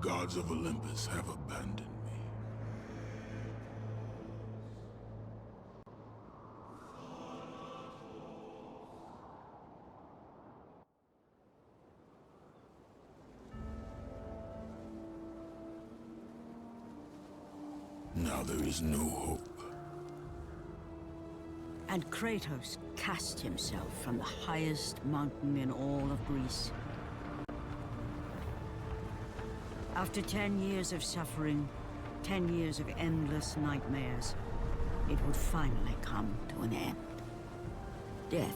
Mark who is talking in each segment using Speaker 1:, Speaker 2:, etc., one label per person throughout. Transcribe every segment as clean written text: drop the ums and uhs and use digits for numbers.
Speaker 1: gods of Olympus have abandoned me. Now there is no hope.
Speaker 2: And Kratos cast himself from the highest mountain in all of Greece. After 10 years of suffering, 10 years of endless nightmares, it would finally come to an end. Death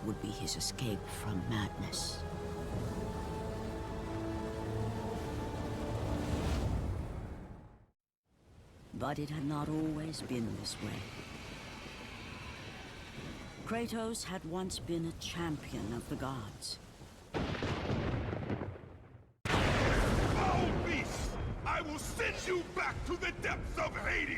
Speaker 2: would be his escape from madness. But it had not always been this way. Kratos had once been a champion of the gods.
Speaker 3: Foul beast! I will send you back to the depths of Hades!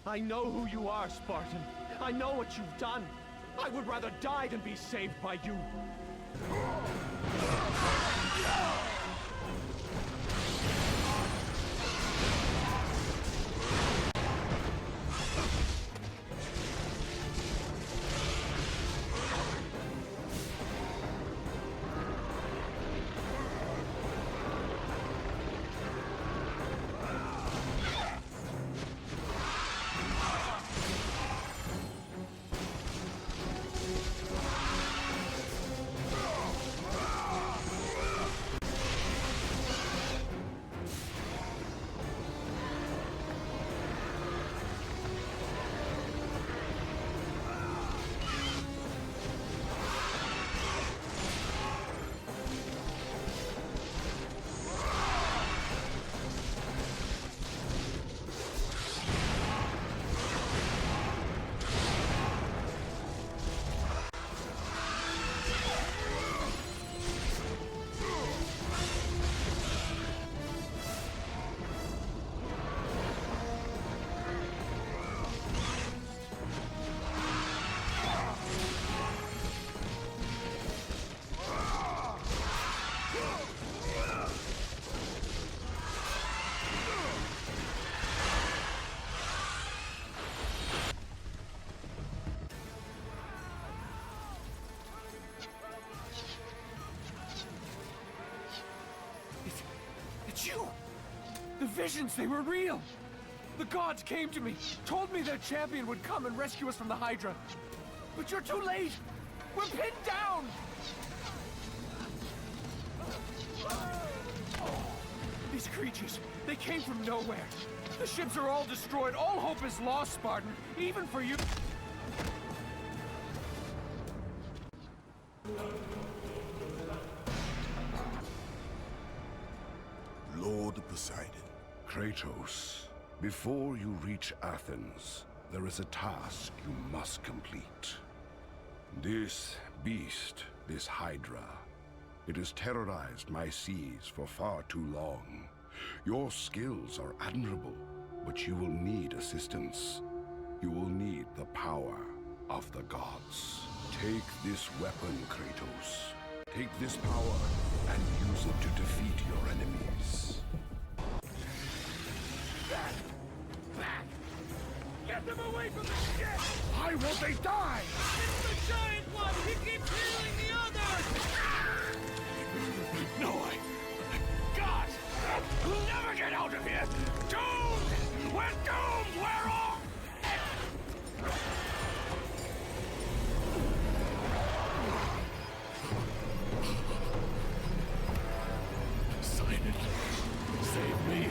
Speaker 4: I know who you are, Spartan. I know what you've done. I would rather die than be saved by you. It's you! The visions, they were real! The gods came to me, told me their champion would come and rescue us from the Hydra. But you're too late! We're pinned down! These creatures, they came from nowhere. The ships are all destroyed. All hope is lost, Spartan. Even for you.
Speaker 1: Lord Poseidon.
Speaker 5: Kratos, before you reach Athens, there is a task you must complete. This beast, this Hydra, it has terrorized my seas for far too long. Your skills are admirable, but you will need assistance. You will need the power of the gods. Take this weapon, Kratos. Take this power and use it to defeat your enemies.
Speaker 3: Back! Get them away from the ship!
Speaker 5: Why won't they die?
Speaker 3: It's the giant one! He keeps healing the others! No, God! We'll never get out of here! Doomed! We're doomed! We're all...
Speaker 1: Poseidon, save me.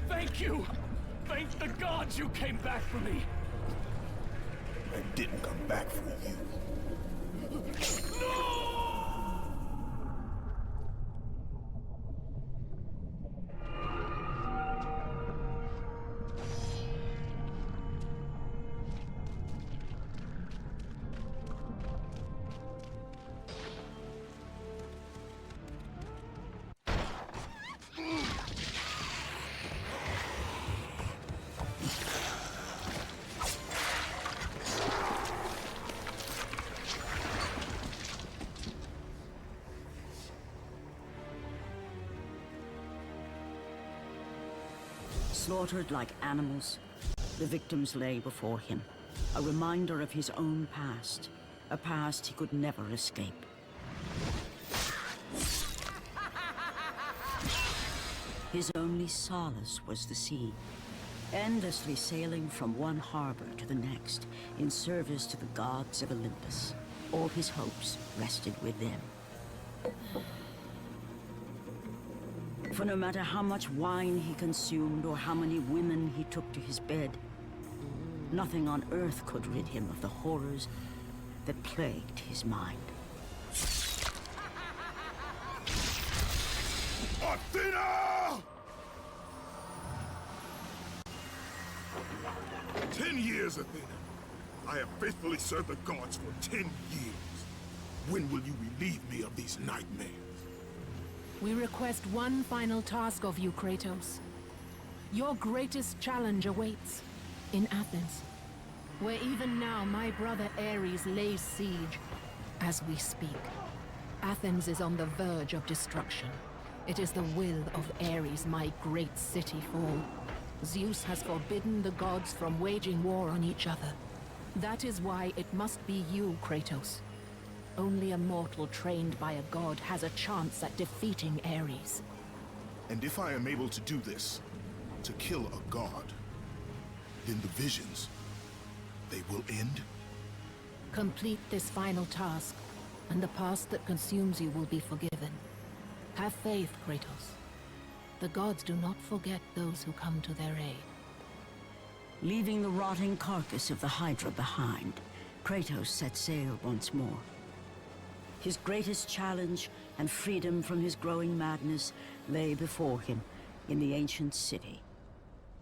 Speaker 3: Thank you! Thank the gods you came back for me!
Speaker 1: I didn't come back for you.
Speaker 2: Slaughtered like animals, the victims lay before him, a reminder of his own past, a past he could never escape. His only solace was the sea, endlessly sailing from one harbor to the next in service to the gods of Olympus. All his hopes rested with them. For no matter how much wine he consumed or how many women he took to his bed, nothing on earth could rid him of the horrors that plagued his mind.
Speaker 1: Athena! 10 years, Athena. I have faithfully served the gods for 10 years. When will you relieve me of these nightmares?
Speaker 6: We request one final task of you, Kratos. Your greatest challenge awaits in Athens, where even now my brother Ares lays siege as we speak. Athens is on the verge of destruction. It is the will of Ares my great city fall. Zeus has forbidden the gods from waging war on each other. That is why it must be you, Kratos. Only a mortal trained by a god has a chance at defeating Ares.
Speaker 1: And if I am able to do this, to kill a god, then the visions, they will end?
Speaker 6: Complete this final task, and the past that consumes you will be forgiven. Have faith, Kratos. The gods do not forget those who come to their aid.
Speaker 2: Leaving the rotting carcass of the Hydra behind, Kratos set sail once more. His greatest challenge and freedom from his growing madness lay before him in the ancient city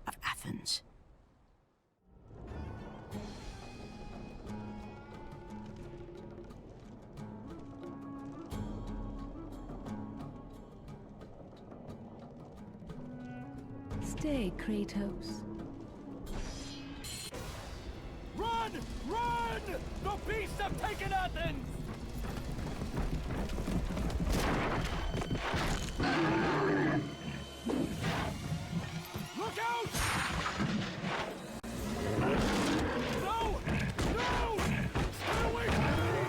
Speaker 2: of Athens.
Speaker 7: Stay, Kratos.
Speaker 3: Run! Run! The beasts have taken Athens! Look out! No! No! Stay away from me!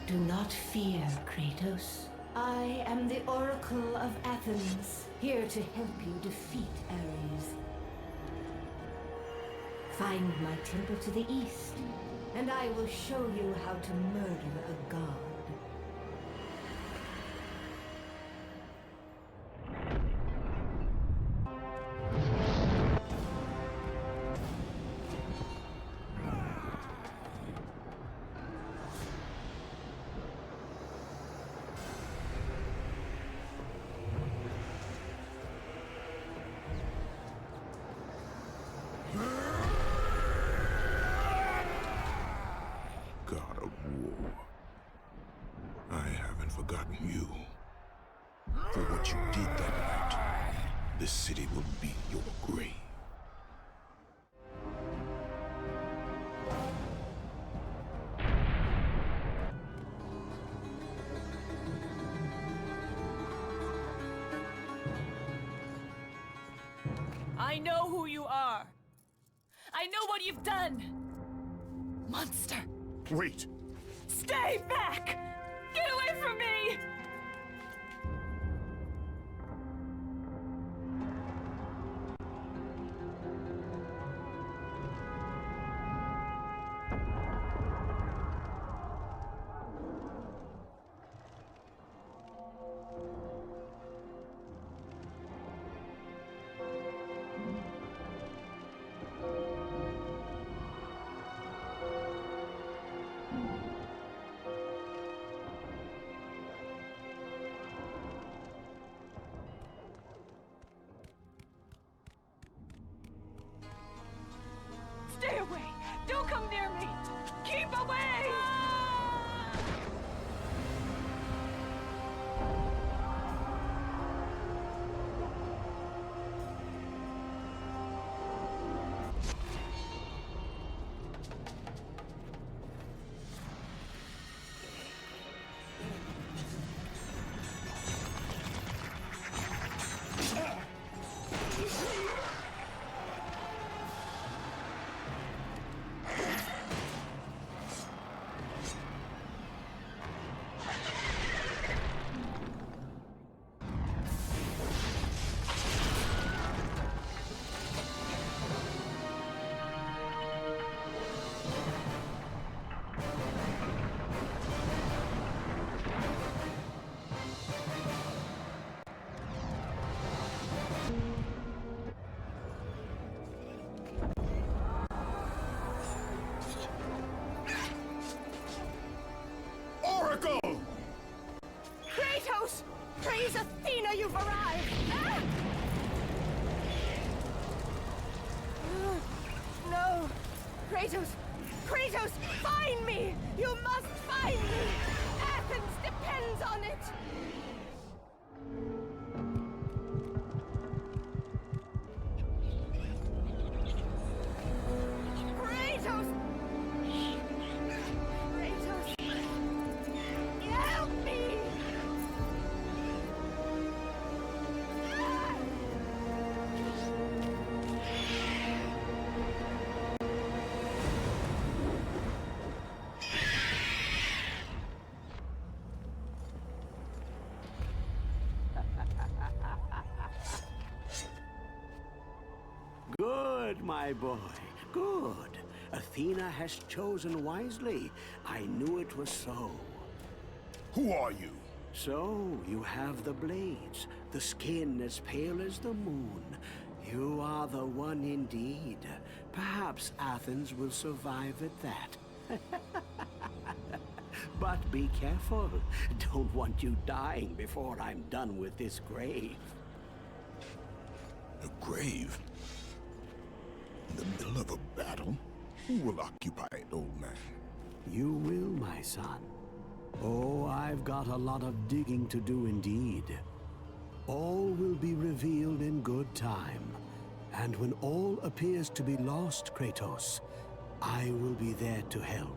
Speaker 7: Do not fear, Kratos. I am the Oracle of Athens, here to help you defeat Ares. Find my temple to the east, and I will show you how to murder a god.
Speaker 1: God of war. I haven't forgotten you. For what you did that night, this city will be your grave.
Speaker 8: I know who you are. I know what you've done. Monster.
Speaker 1: Wait!
Speaker 8: Stay back! Get away from me! Stay away! Don't come near me! Keep away!
Speaker 1: Oracle!
Speaker 8: Kratos! Praise Athena, you've arrived! Ah! No! Kratos! Kratos, find me! You must find me! Athens depends on it! Kratos! Kratos! Help me! Ah!
Speaker 9: Good, my boy. Good. Athena has chosen wisely. I knew it was so.
Speaker 1: Who are you?
Speaker 9: So, you have the blades, the skin as pale as the moon. You are the one indeed. Perhaps Athens will survive at that. But be careful. Don't want you dying before I'm done with this grave.
Speaker 1: A grave? In the middle of a battle? Who will occupy it, old man?
Speaker 9: You will, my son. Oh, I've got a lot of digging to do indeed. All will be revealed in good time. And when all appears to be lost, Kratos, I will be there to help.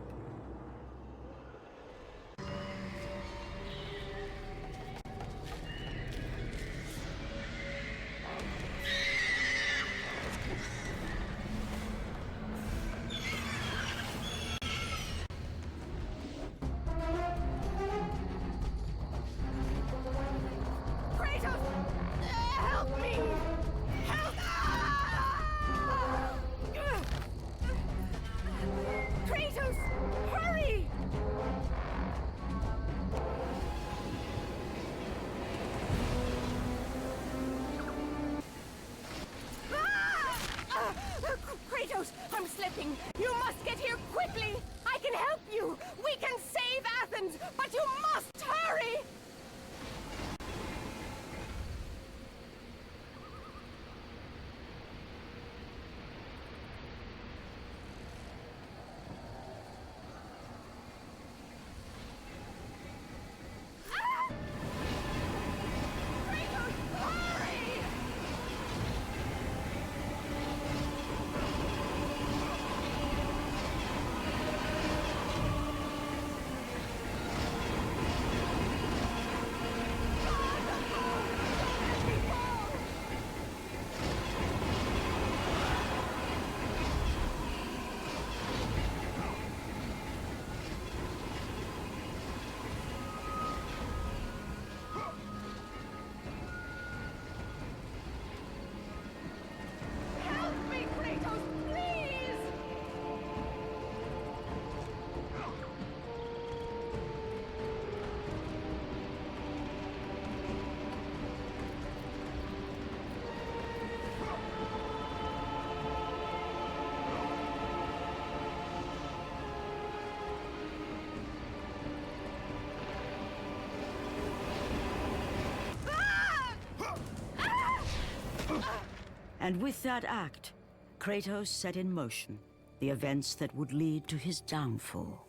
Speaker 2: And with that act, Kratos set in motion the events that would lead to his downfall.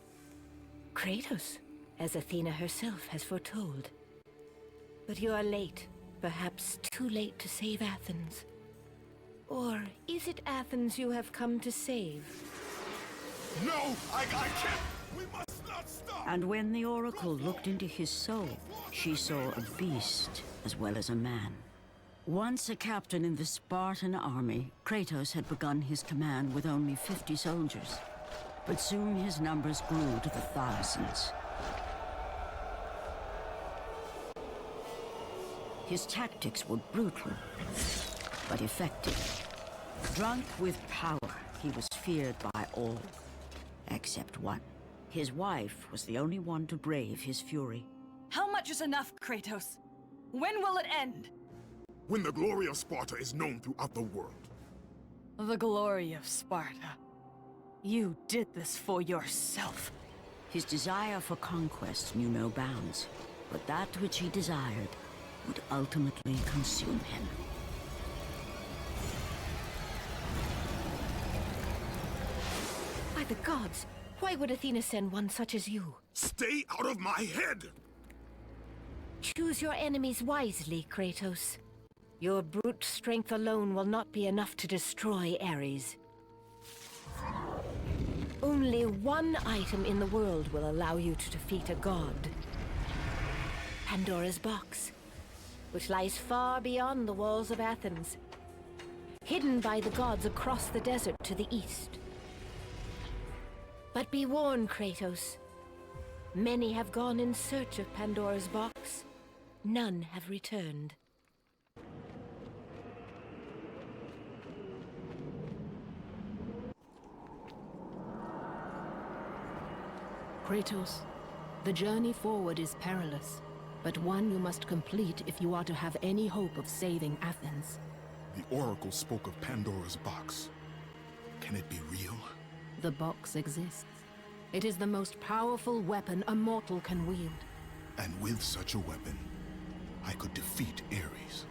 Speaker 7: Kratos, as Athena herself has foretold. But you are late, perhaps too late to save Athens. Or is it Athens you have come to save?
Speaker 1: No! I can't! We must not stop!
Speaker 2: And when the Oracle looked into his soul, she saw a beast as well as a man. Once a captain in the Spartan army, Kratos had begun his command with only 50 soldiers. But soon his numbers grew to the thousands. His tactics were brutal, but effective. Drunk with power, he was feared by all, except one. His wife was the only one to brave his fury.
Speaker 8: How much is enough, Kratos? When will it end?
Speaker 1: When the glory of Sparta is known throughout the world.
Speaker 8: The glory of Sparta. You did this for yourself.
Speaker 2: His desire for conquest knew no bounds, but that which he desired would ultimately consume him.
Speaker 7: By the gods, why would Athena send one such as you?
Speaker 1: Stay out of my head!
Speaker 7: Choose your enemies wisely, Kratos. Your brute strength alone will not be enough to destroy Ares. Only one item in the world will allow you to defeat a god. Pandora's box, which lies far beyond the walls of Athens, hidden by the gods across the desert to the east. But be warned, Kratos. Many have gone in search of Pandora's box. None have returned.
Speaker 6: Kratos, the journey forward is perilous, but one you must complete if you are to have any hope of saving Athens.
Speaker 1: The Oracle spoke of Pandora's box. Can it be real?
Speaker 6: The box exists. It is the most powerful weapon a mortal can wield.
Speaker 1: And with such a weapon, I could defeat Ares.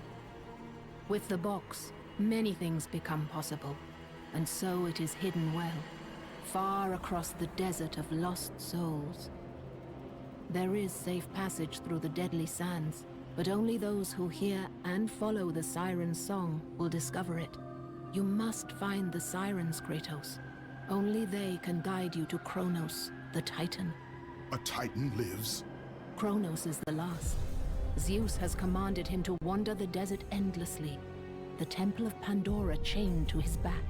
Speaker 6: With the box, many things become possible, and so it is hidden well, far across the desert of lost souls. There is safe passage through the deadly sands, but only those who hear and follow the siren's song will discover it. You must find the sirens, Kratos. Only they can guide you to Kronos, the Titan.
Speaker 1: A Titan lives?
Speaker 6: Kronos is the last. Zeus has commanded him to wander the desert endlessly, the Temple of Pandora chained to his back,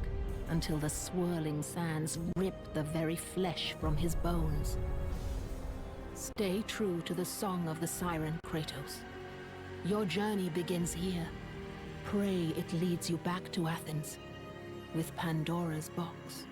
Speaker 6: until the swirling sands rip the very flesh from his bones. Stay true to the song of the siren, Kratos. Your journey begins here. Pray it leads you back to Athens, with Pandora's box.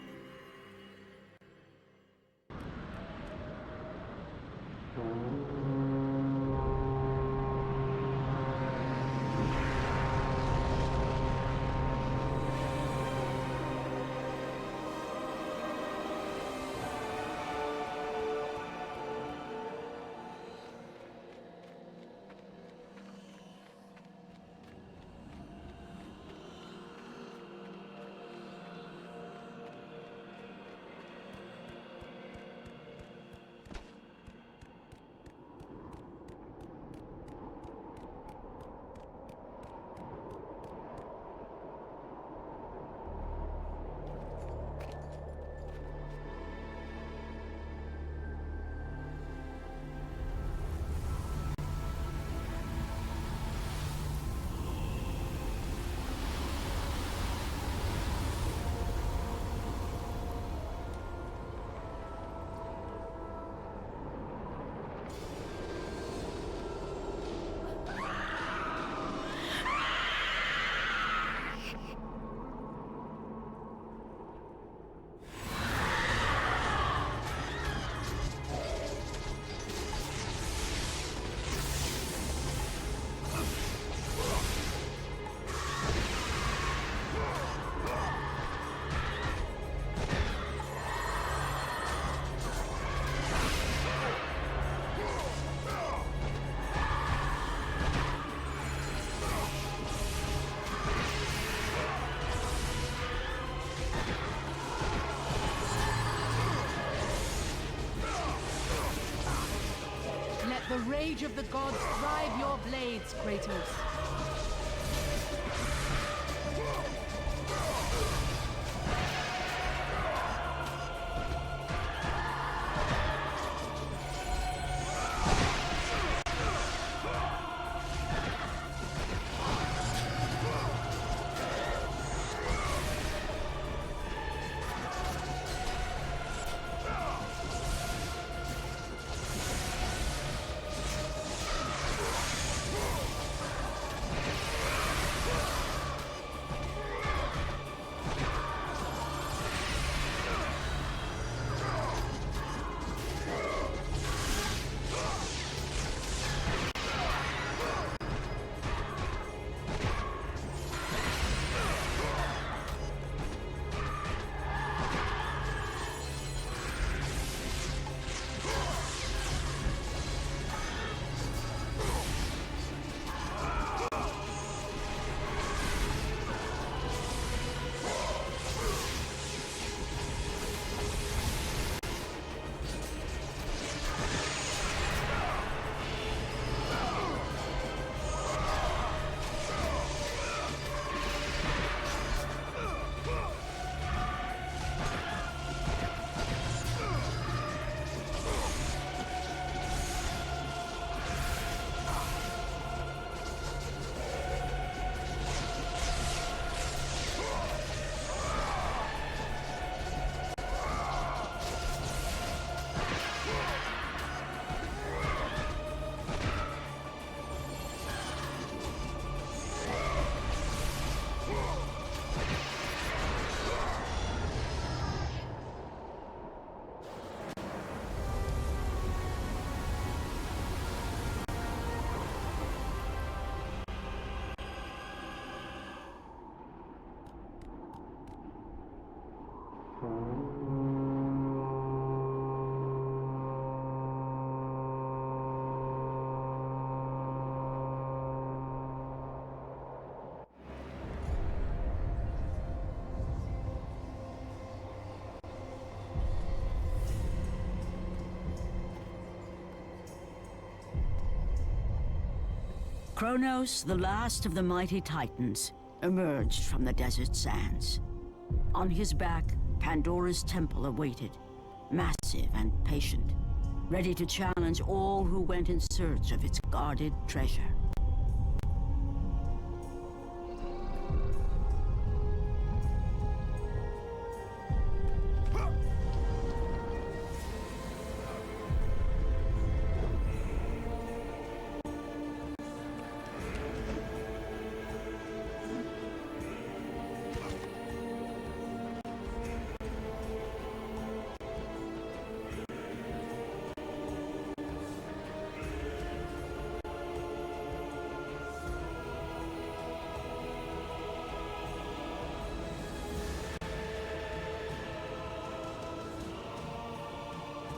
Speaker 6: The rage of the gods drive your blades, Kratos.
Speaker 2: Kronos, the last of the mighty Titans, emerged from the desert sands. On his back, Pandora's temple awaited, massive and patient, ready to challenge all who went in search of its guarded treasure.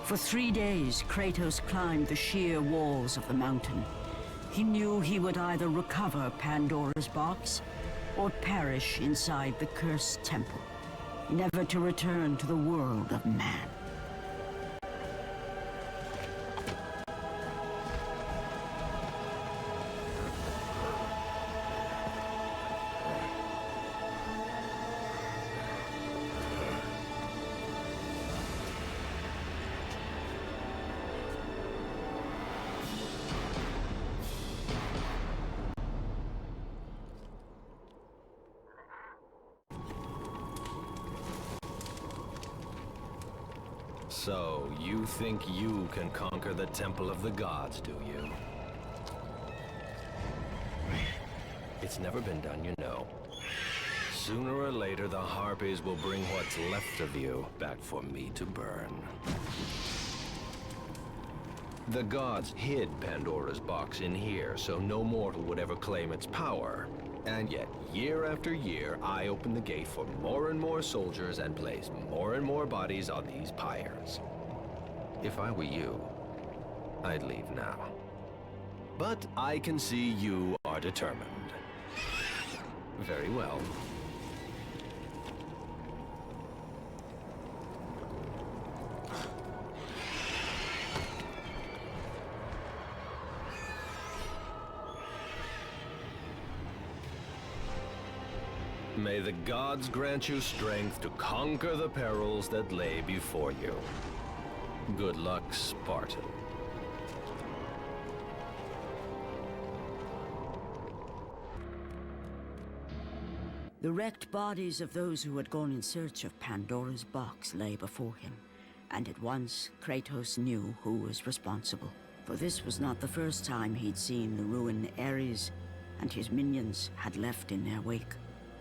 Speaker 2: For 3 days, Kratos climbed the sheer walls of the mountain. He knew he would either recover Pandora's box or perish inside the cursed temple, never to return to the world of man.
Speaker 10: So, you think you can conquer the Temple of the Gods, do you? It's never been done, you know. Sooner or later, the Harpies will bring what's left of you back for me to burn. The gods hid Pandora's box in here, so no mortal would ever claim its power. And yet, year after year, I open the gate for more and more soldiers and place more and more bodies on these pyres. If I were you, I'd leave now. But I can see you are determined. Very well. May the gods grant you strength to conquer the perils that lay before you. Good luck, Spartan.
Speaker 2: The wrecked bodies of those who had gone in search of Pandora's box lay before him, and at once Kratos knew who was responsible. For this was not the first time he'd seen the ruin Ares and his minions had left in their wake.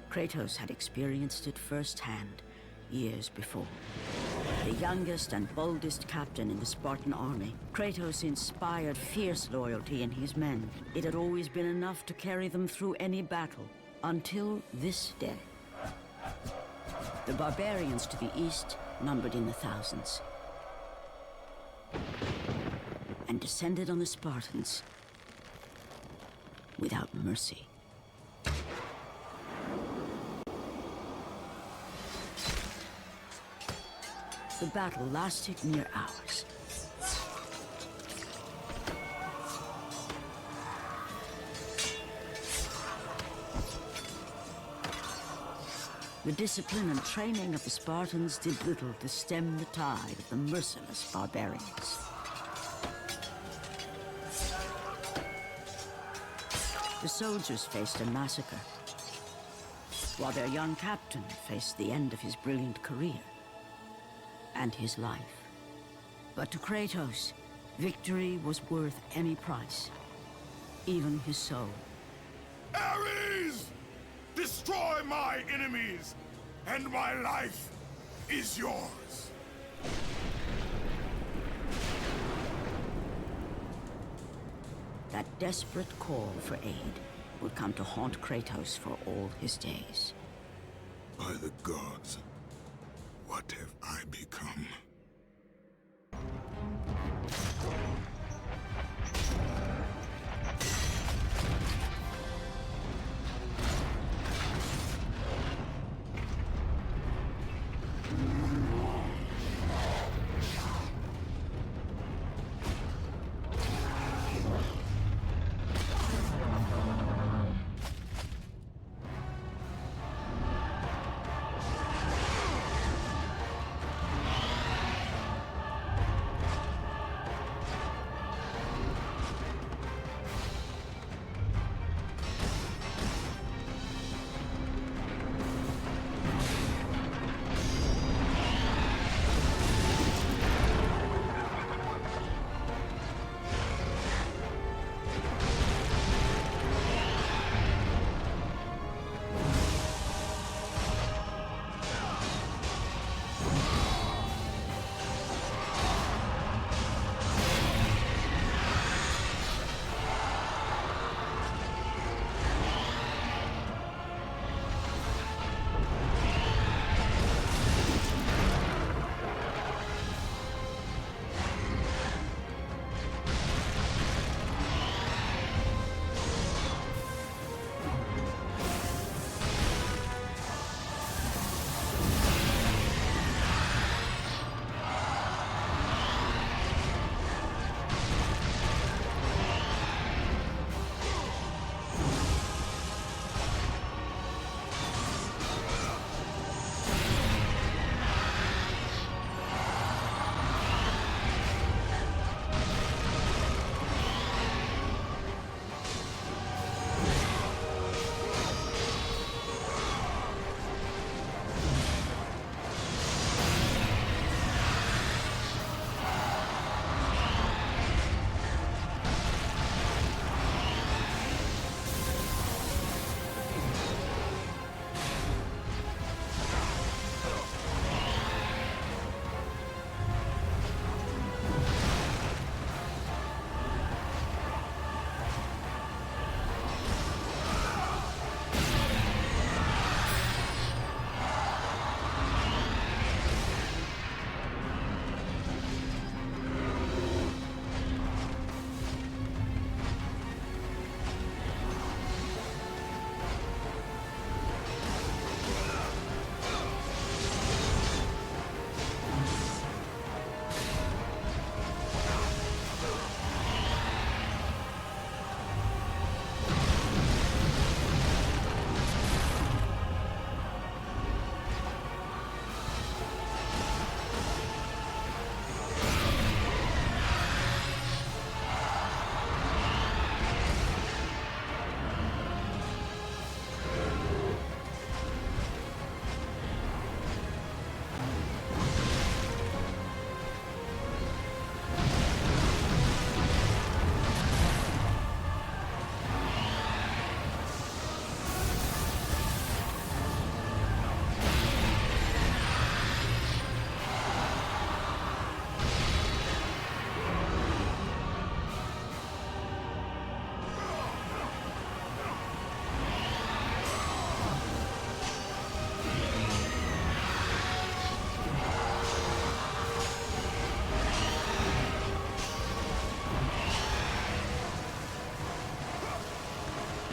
Speaker 2: Kratos had experienced it firsthand, years before. The youngest and boldest captain in the Spartan army, Kratos inspired fierce loyalty in his men. It had always been enough to carry them through any battle, until this day. The barbarians to the east numbered in the thousands, and descended on the Spartans without mercy. The battle lasted near hours. The discipline and training of the Spartans did little to stem the tide of the merciless barbarians. The soldiers faced a massacre, while their young captain faced the end of his brilliant career and his life. But to Kratos, victory was worth any price, even his soul.
Speaker 3: Ares! Destroy my enemies, and my life is yours.
Speaker 2: That desperate call for aid would come to haunt Kratos for all his days.
Speaker 1: By the gods, what have I become?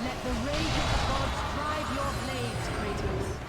Speaker 6: Let the rage of the gods drive your blades, Kratos.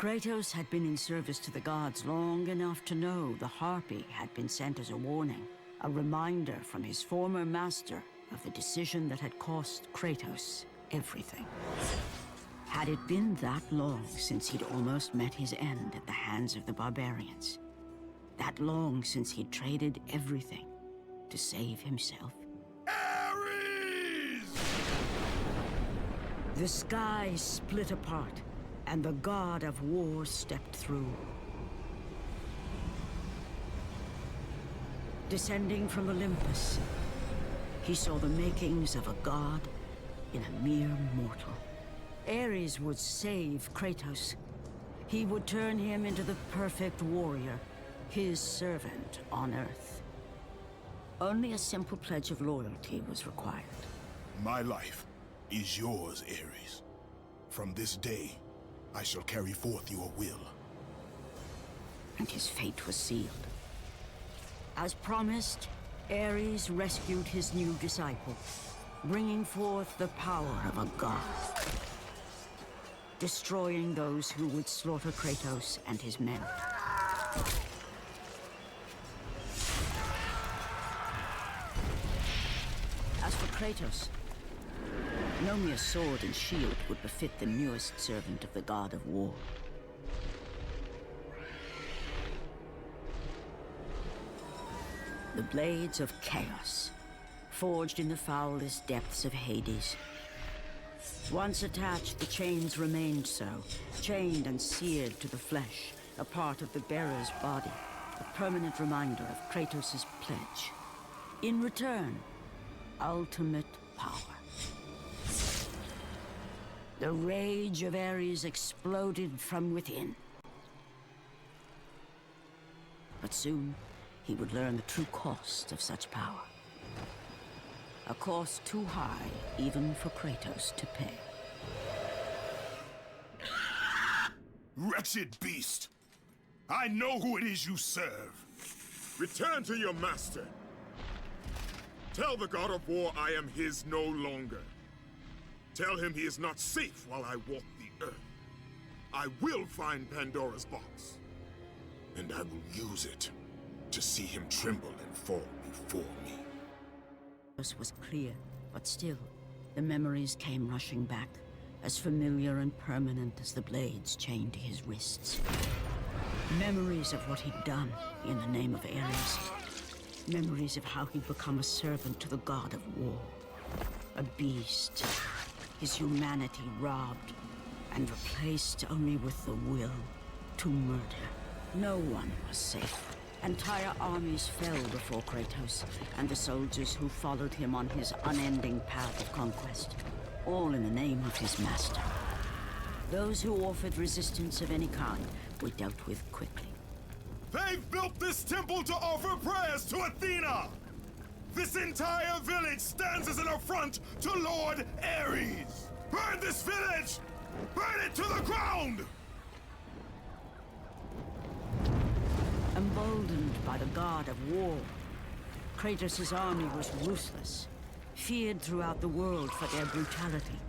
Speaker 2: Kratos had been in service to the gods long enough to know the Harpy had been sent as a warning, a reminder from his former master of the decision that had cost Kratos everything. Had it been that long since he'd almost met his end at the hands of the barbarians? That long since he'd traded everything to save himself?
Speaker 3: Ares!
Speaker 2: The sky split apart, and the god of war stepped through. Descending from Olympus, he saw the makings of a god in a mere mortal. Ares would save Kratos. He would turn him into the perfect warrior, his servant on Earth. Only a simple pledge of loyalty was required.
Speaker 1: My life is yours, Ares. From this day, I shall carry forth your will.
Speaker 2: And his fate was sealed. As promised, Ares rescued his new disciple, bringing forth the power of a god, destroying those who would slaughter Kratos and his men. As for Kratos, no mere sword and shield would befit the newest servant of the god of war. The blades of chaos, forged in the foulest depths of Hades. Once attached, the chains remained so, chained and seared to the flesh, a part of the bearer's body, a permanent reminder of Kratos' pledge. In return, ultimate power. The rage of Ares exploded from within. But soon, he would learn the true cost of such power. A cost too high even for Kratos to pay.
Speaker 1: Wretched beast! I know who it is you serve. Return to your master. Tell the god of war I am his no longer. Tell him he is not safe while I walk the earth. I will find Pandora's box. And I will use it to see him tremble and fall before me.
Speaker 2: This was clear, but still, the memories came rushing back, as familiar and permanent as the blades chained to his wrists. Memories of what he'd done in the name of Ares. Memories of how he'd become a servant to the god of war. A beast, his humanity robbed and replaced only with the will to murder. No one was safe. Entire armies fell before Kratos and the soldiers who followed him on his unending path of conquest, all in the name of his master. Those who offered resistance of any kind were dealt with quickly.
Speaker 1: They've built this temple to offer prayers to Athena! This entire village stands as an affront to Lord Ares! Burn this village! Burn it to the ground!
Speaker 2: Emboldened by the god of war, Kratos' army was ruthless, feared throughout the world for their brutality.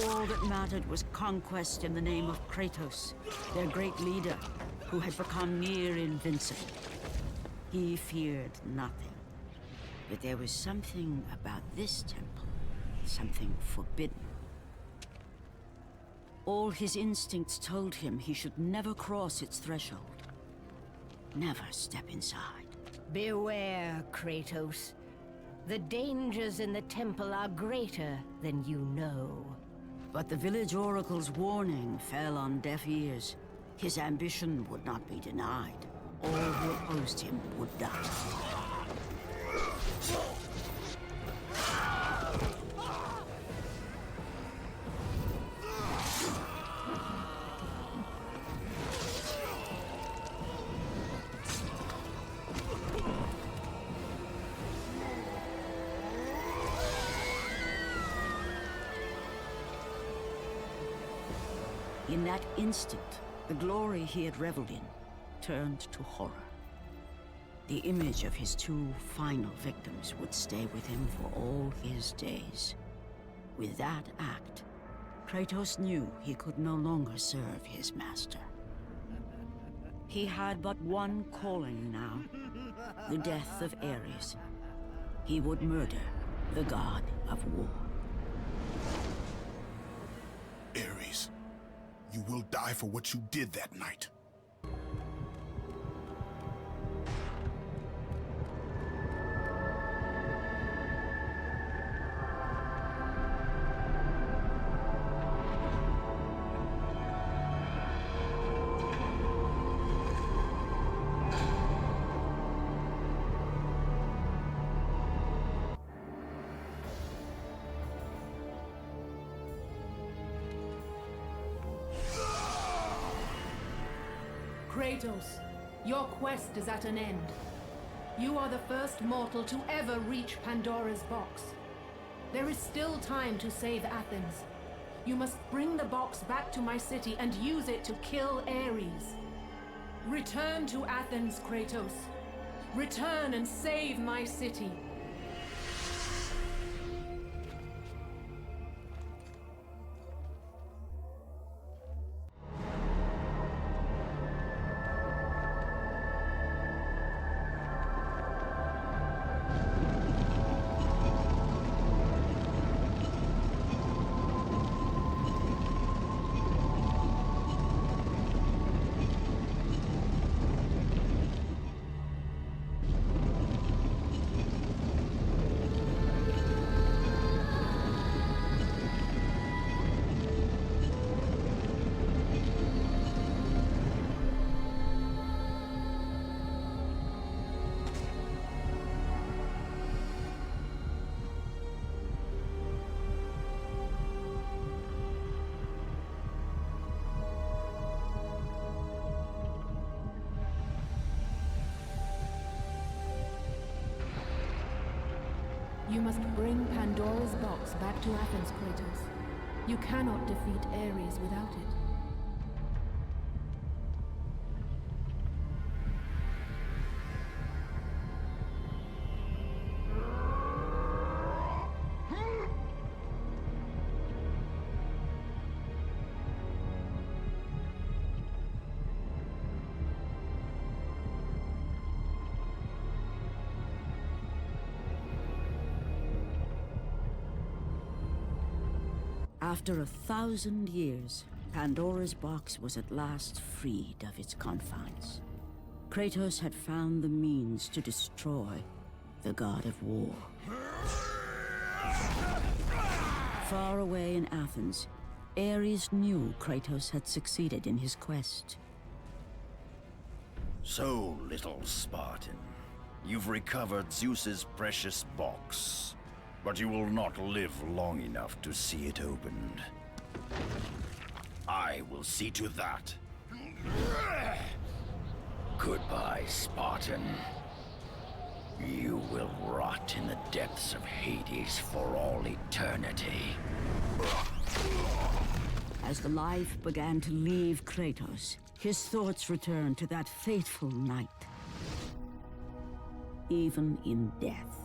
Speaker 2: All that mattered was conquest in the name of Kratos, their great leader, who had become near invincible. He feared nothing. But there was something about this temple, something forbidden. All his instincts told him he should never cross its threshold. Never step inside.
Speaker 7: Beware, Kratos. The dangers in the temple are greater than you know.
Speaker 2: But the village oracle's warning fell on deaf ears. His ambition would not be denied. All who opposed him would die. In that instant, the glory he had reveled in turned to horror. The image of his two final victims would stay with him for all his days. With that act, Kratos knew he could no longer serve his master. He had but one calling now, the death of Ares. He would murder the god of war.
Speaker 1: Ares, you will die for what you did that night.
Speaker 6: Kratos, your quest is at an end. You are the first mortal to ever reach Pandora's box. There is still time to save Athens. You must bring the box back to my city and use it to kill Ares. Return to Athens, Kratos. Return and save my city. You must bring Pandora's box back to Athens, Kratos. You cannot defeat Ares without it.
Speaker 2: After 1,000 years, Pandora's box was at last freed of its confines. Kratos had found the means to destroy the god of war. Far away in Athens, Ares knew Kratos had succeeded in his quest.
Speaker 11: So, little Spartan, you've recovered Zeus's precious box. But you will not live long enough to see it opened. I will see to that. Goodbye, Spartan. You will rot in the depths of Hades for all eternity.
Speaker 2: As the life began to leave Kratos, his thoughts returned to that fateful night. Even in death,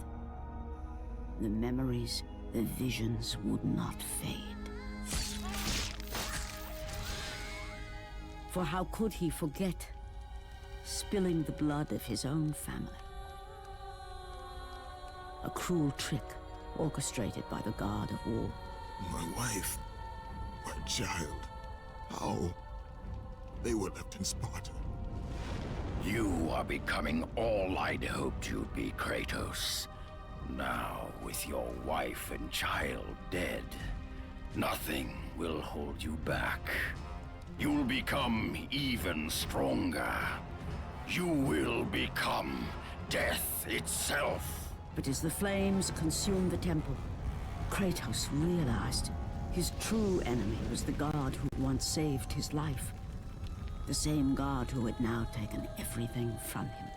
Speaker 2: the memories, the visions would not fade. For how could he forget spilling the blood of his own family? A cruel trick orchestrated by the god of war.
Speaker 1: My wife, my child, how? They were left in Sparta.
Speaker 11: You are becoming all I'd hoped you'd be, Kratos. Now, with your wife and child dead, nothing will hold you back. You'll become even stronger. You will become death itself.
Speaker 2: But as the flames consumed the temple, Kratos realized his true enemy was the god who once saved his life. The same god who had now taken everything from him.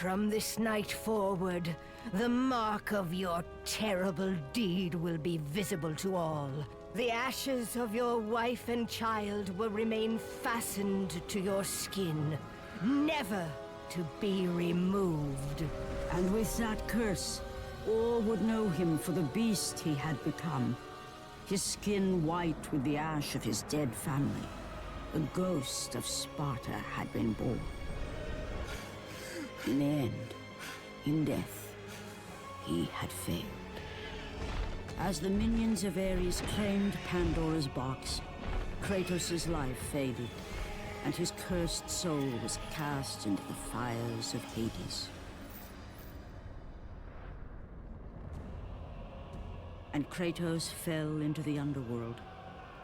Speaker 7: From this night forward, the mark of your terrible deed will be visible to all. The ashes of your wife and child will remain fastened to your skin, never to be removed.
Speaker 2: And with that curse, All would know him for the beast he had become. His skin white with the ash of his dead family. The ghost of Sparta had been born. In the end, in death, he had failed. As the minions of Ares claimed Pandora's box, Kratos' life faded, and his cursed soul was cast into the fires of Hades. And Kratos fell into the underworld,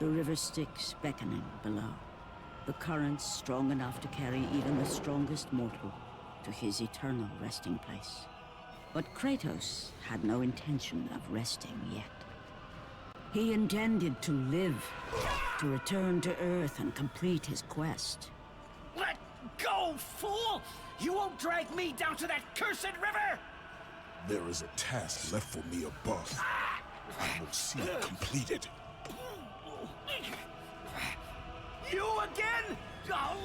Speaker 2: the river Styx beckoning below, the currents strong enough to carry even the strongest mortal to his eternal resting place. But Kratos had no intention of resting yet. He intended to live, to return to Earth and complete his quest.
Speaker 3: Let go, fool! You won't drag me down to that cursed river!
Speaker 1: There is a task left for me above. I will see it completed.
Speaker 3: You again? Oh.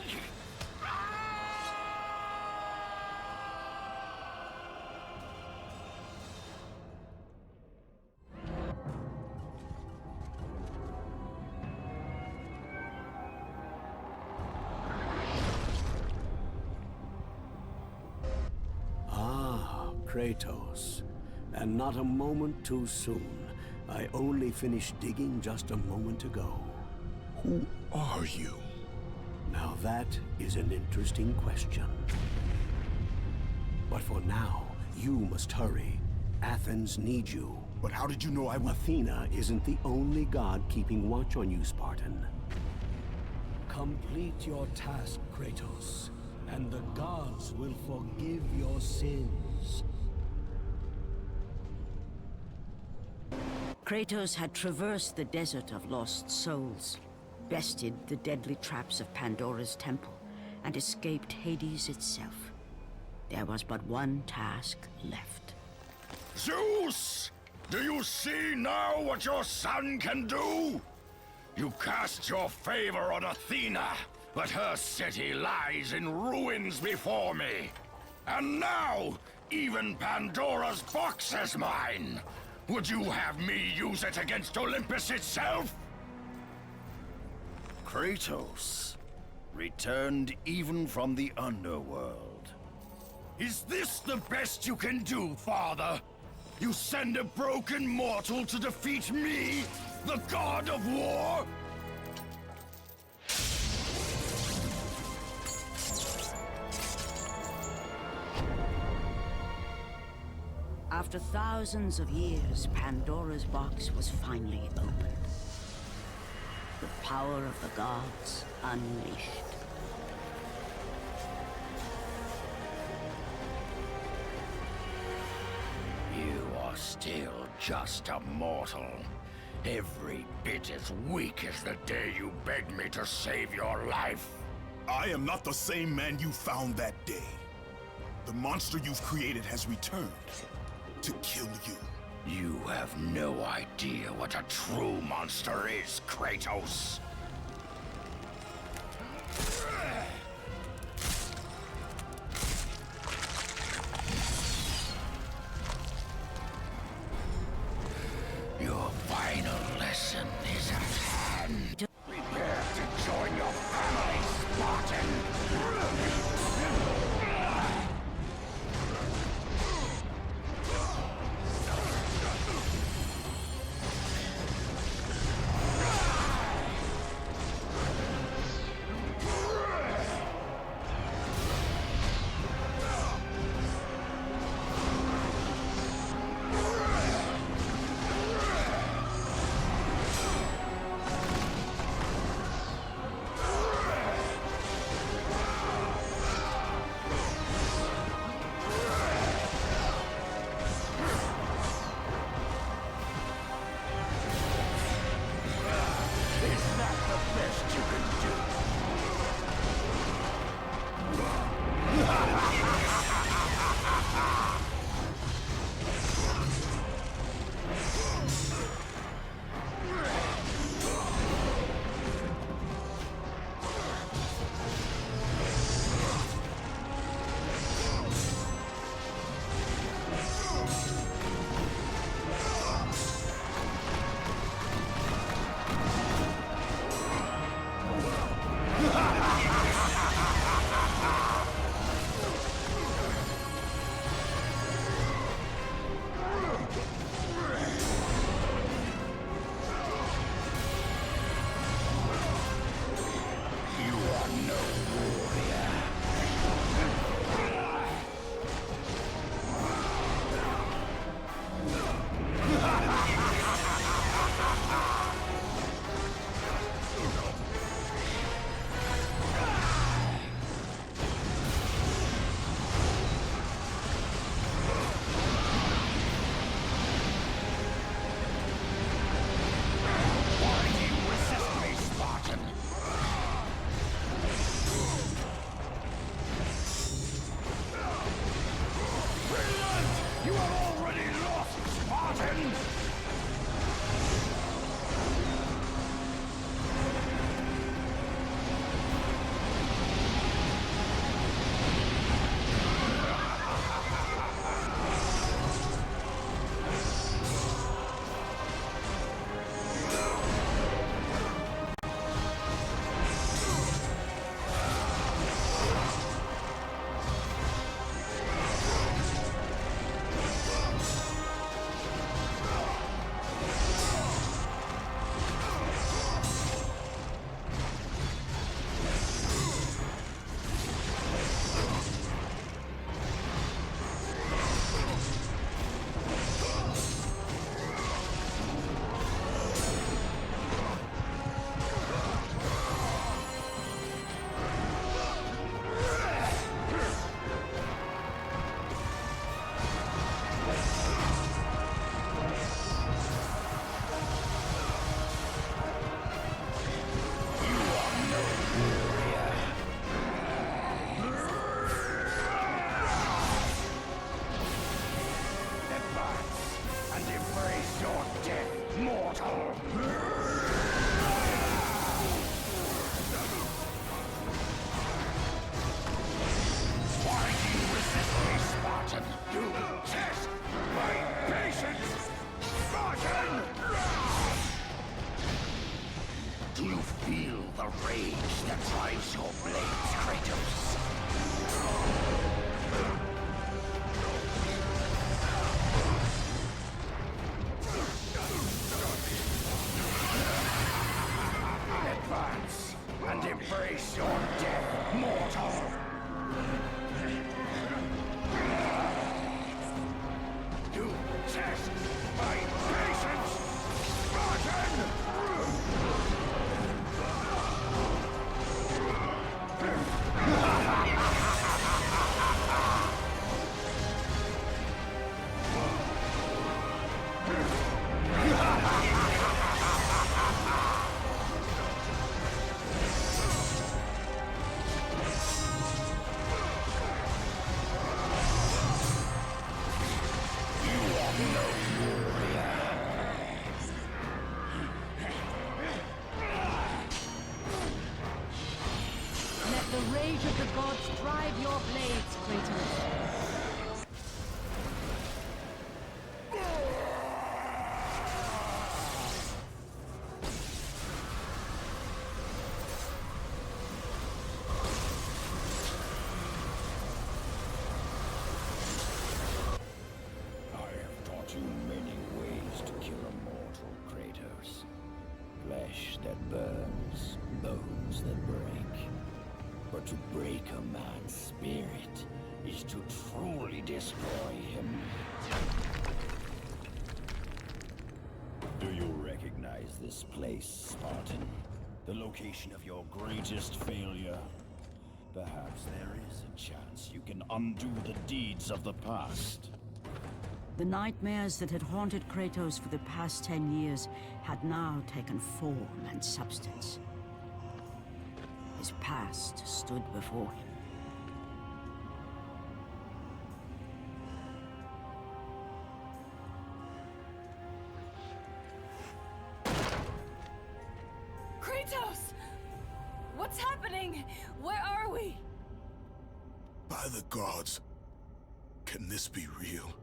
Speaker 9: Kratos. And not a moment too soon. I only finished digging just a moment ago.
Speaker 1: Who are you?
Speaker 9: Now that is an interesting question. But for now, you must hurry. Athens needs you.
Speaker 1: But how did you know I would...
Speaker 9: Athena isn't the only god keeping watch on you, Spartan. Complete your task, Kratos, and the gods will forgive your sins.
Speaker 2: Kratos had traversed the desert of lost souls, bested the deadly traps of Pandora's temple, and escaped Hades itself. There was but one task left.
Speaker 11: Zeus! Do you see now what your son can do? You cast your favor on Athena, but her city lies in ruins before me. And now, even Pandora's box is mine. Would you have me use it against Olympus itself? Kratos, returned even from the underworld. Is this the best you can do, father? You send a broken mortal to defeat me, the god of war?
Speaker 2: After thousands of years, Pandora's box was finally opened. The power of the gods unleashed.
Speaker 11: You are still just a mortal. Every bit as weak as the day you begged me to save your life.
Speaker 1: I am not the same man you found that day. The monster you've created has returned to kill you.
Speaker 11: You have no idea what a true monster is, Kratos. Your final lesson is at hand. Prepare to join your family, Spartan! Spartans! Do you feel the rage that drives your blades, Kratos? Advance and embrace your death, mortal! You test my patience, Spartan!
Speaker 6: Let the rage of the gods drive your blades, Kratos.
Speaker 11: Too many ways to kill a mortal, Kratos. Flesh that burns, bones that break. But to break a man's spirit is to truly destroy him. Do you recognize this place, Spartan? The location of your greatest failure? Perhaps there is a chance you can undo the deeds of the past.
Speaker 2: The nightmares that had haunted Kratos for the past 10 years had now taken form and substance. His past stood before him.
Speaker 8: Kratos! What's happening? Where are we?
Speaker 1: By the gods, can this be real?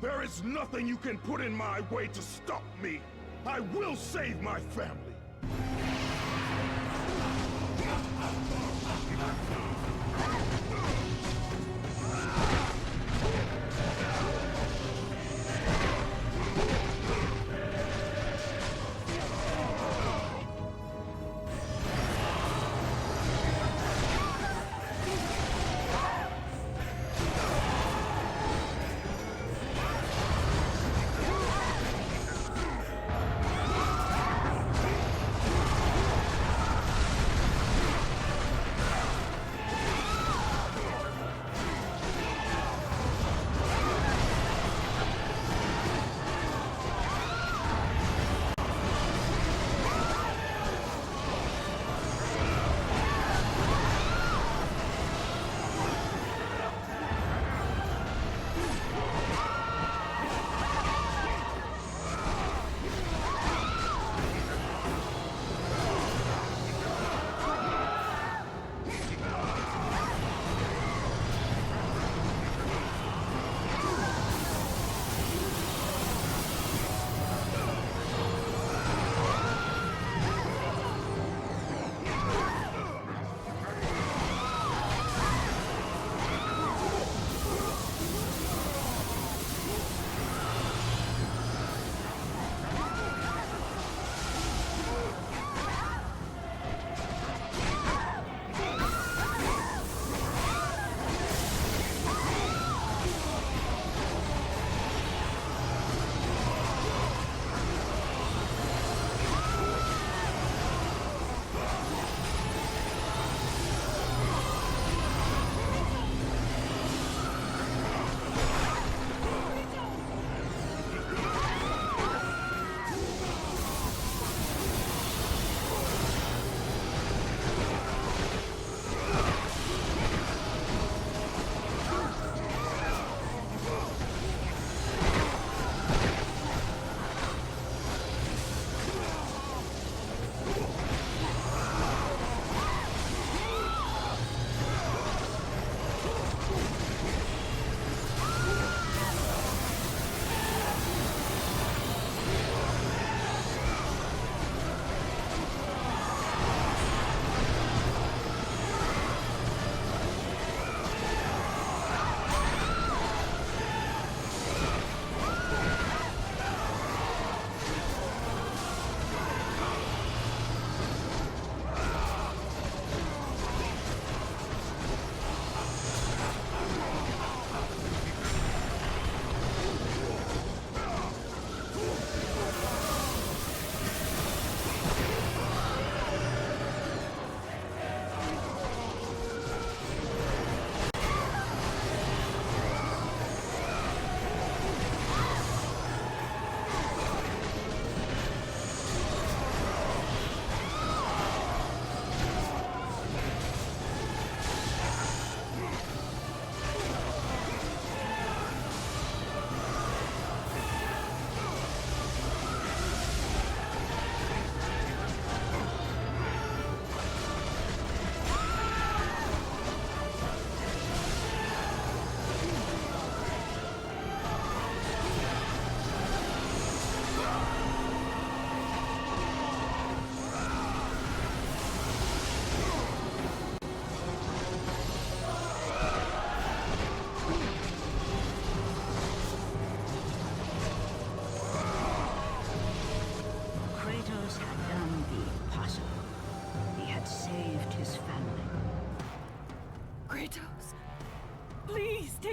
Speaker 1: There is nothing you can put in my way to stop me. I will save my family.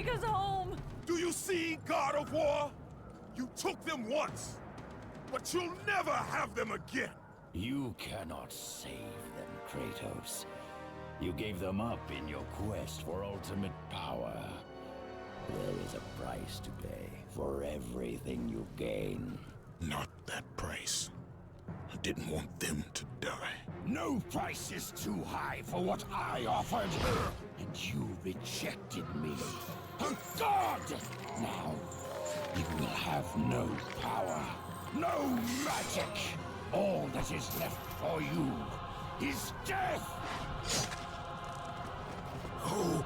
Speaker 8: take us home!
Speaker 1: Do you see, God of War? You took them once, but you'll never have them again!
Speaker 11: You cannot save them, Kratos. You gave them up in your quest for ultimate power. There is a price to pay for everything you gain.
Speaker 1: Not that price. I didn't want them to die.
Speaker 11: No price is too high for what I offered. And you rejected me. A god! Now, you will have no power, no magic. All that is left for you is death!
Speaker 1: Oh,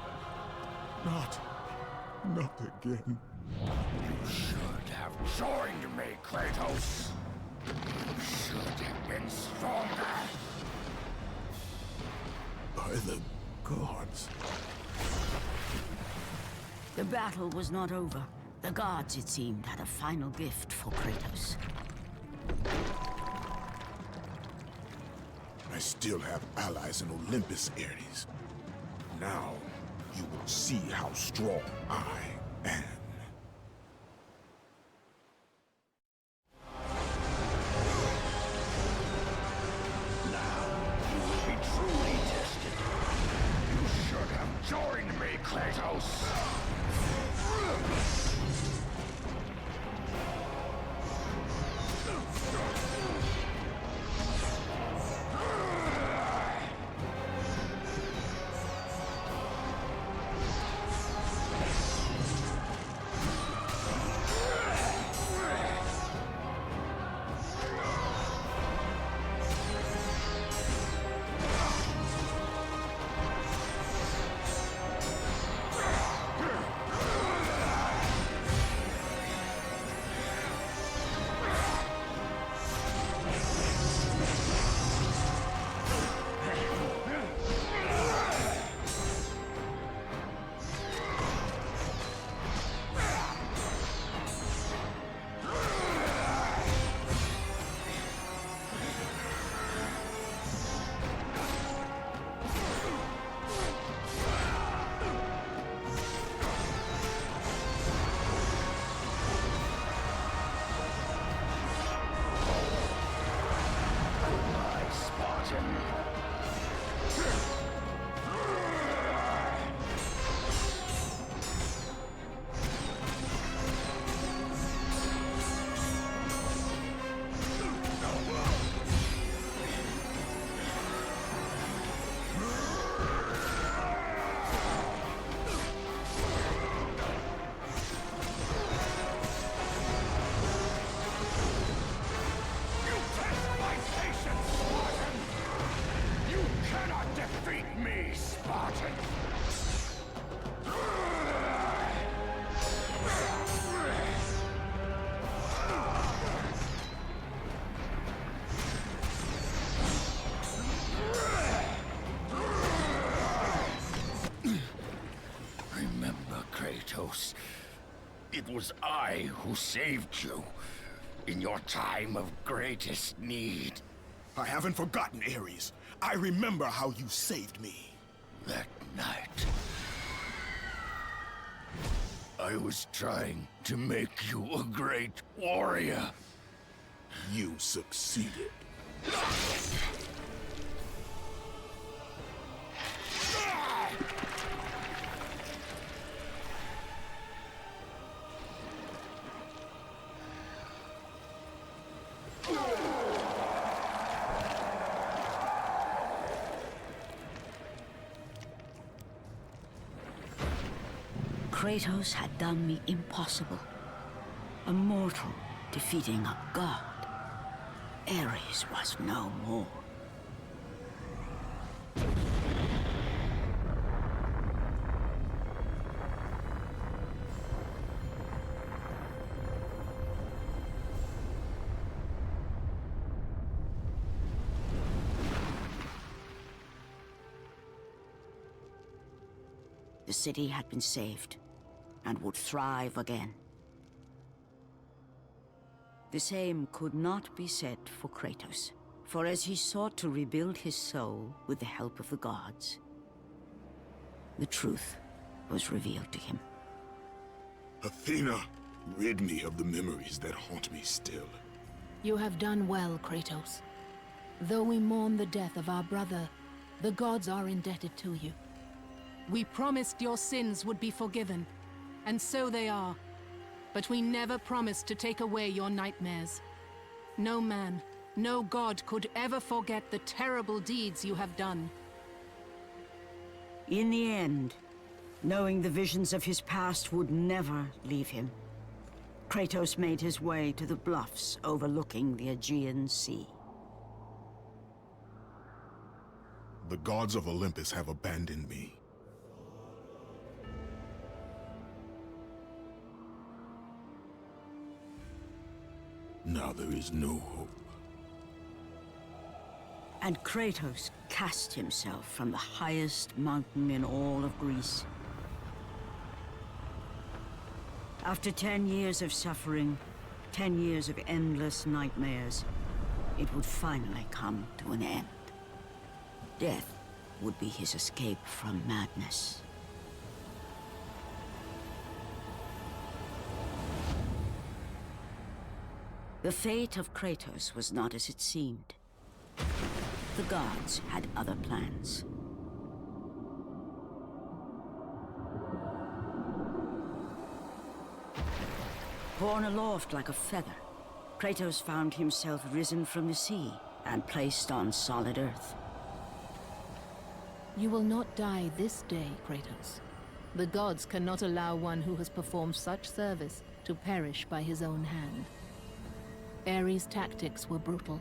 Speaker 1: not again.
Speaker 11: You should have joined me, Kratos. You should have been stronger.
Speaker 1: By the gods.
Speaker 2: The battle was not over. The gods, it seemed, had a final gift for Kratos.
Speaker 1: I still have allies in Olympus, Ares. Now, you will see how strong I am.
Speaker 11: Now, you will be truly tested. You should have joined me, Kratos. Kratos. It was I who saved you in your time of greatest need.
Speaker 1: I haven't forgotten, Ares. I remember how you saved me.
Speaker 11: That night, I was trying to make you a great warrior.
Speaker 1: You succeeded.
Speaker 2: Kratos had done the impossible. A mortal defeating a god. Ares was no more. The city had been saved, and would thrive again. The same could not be said for Kratos, for as he sought to rebuild his soul with the help of the gods, the truth was revealed to him.
Speaker 1: Athena, rid me of the memories that haunt me still.
Speaker 6: You have done well, Kratos. Though we mourn the death of our brother, the gods are indebted to you. We promised your sins would be forgiven, and so they are. But we never promised to take away your nightmares. No man, no god could ever forget the terrible deeds you have done.
Speaker 2: In the end, knowing the visions of his past would never leave him, Kratos made his way to the bluffs overlooking the Aegean Sea.
Speaker 1: The gods of Olympus have abandoned me. Now there is no hope.
Speaker 2: And Kratos cast himself from the highest mountain in all of Greece. After 10 years of suffering, 10 years of endless nightmares, it would finally come to an end. Death would be his escape from madness. The fate of Kratos was not as it seemed. The gods had other plans. Borne aloft like a feather, Kratos found himself risen from the sea and placed on solid earth.
Speaker 6: You will not die this day, Kratos. The gods cannot allow one who has performed such service to perish by his own hand. Ares' tactics were brutal.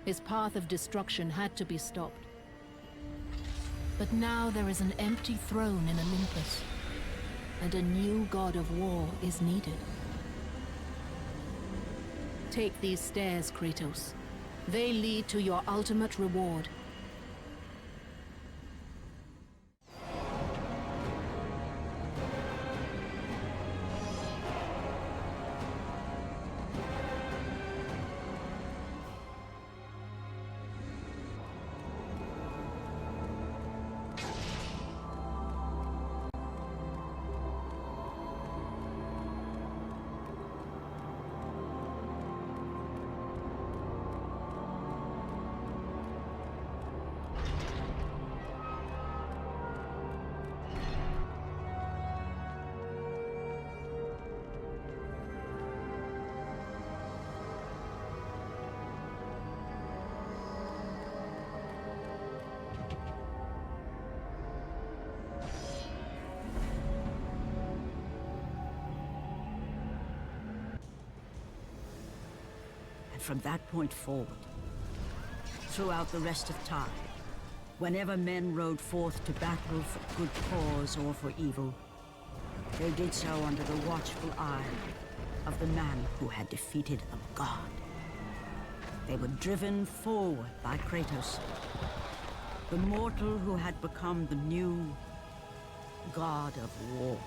Speaker 6: His path of destruction had to be stopped. But now there is an empty throne in Olympus, and a new god of war is needed. Take these stairs, Kratos. They lead to your ultimate reward.
Speaker 2: From that point forward, throughout the rest of time, whenever men rode forth to battle for good cause or for evil, they did so under the watchful eye of the man who had defeated a god. They were driven forward by Kratos, the mortal who had become the new god of war.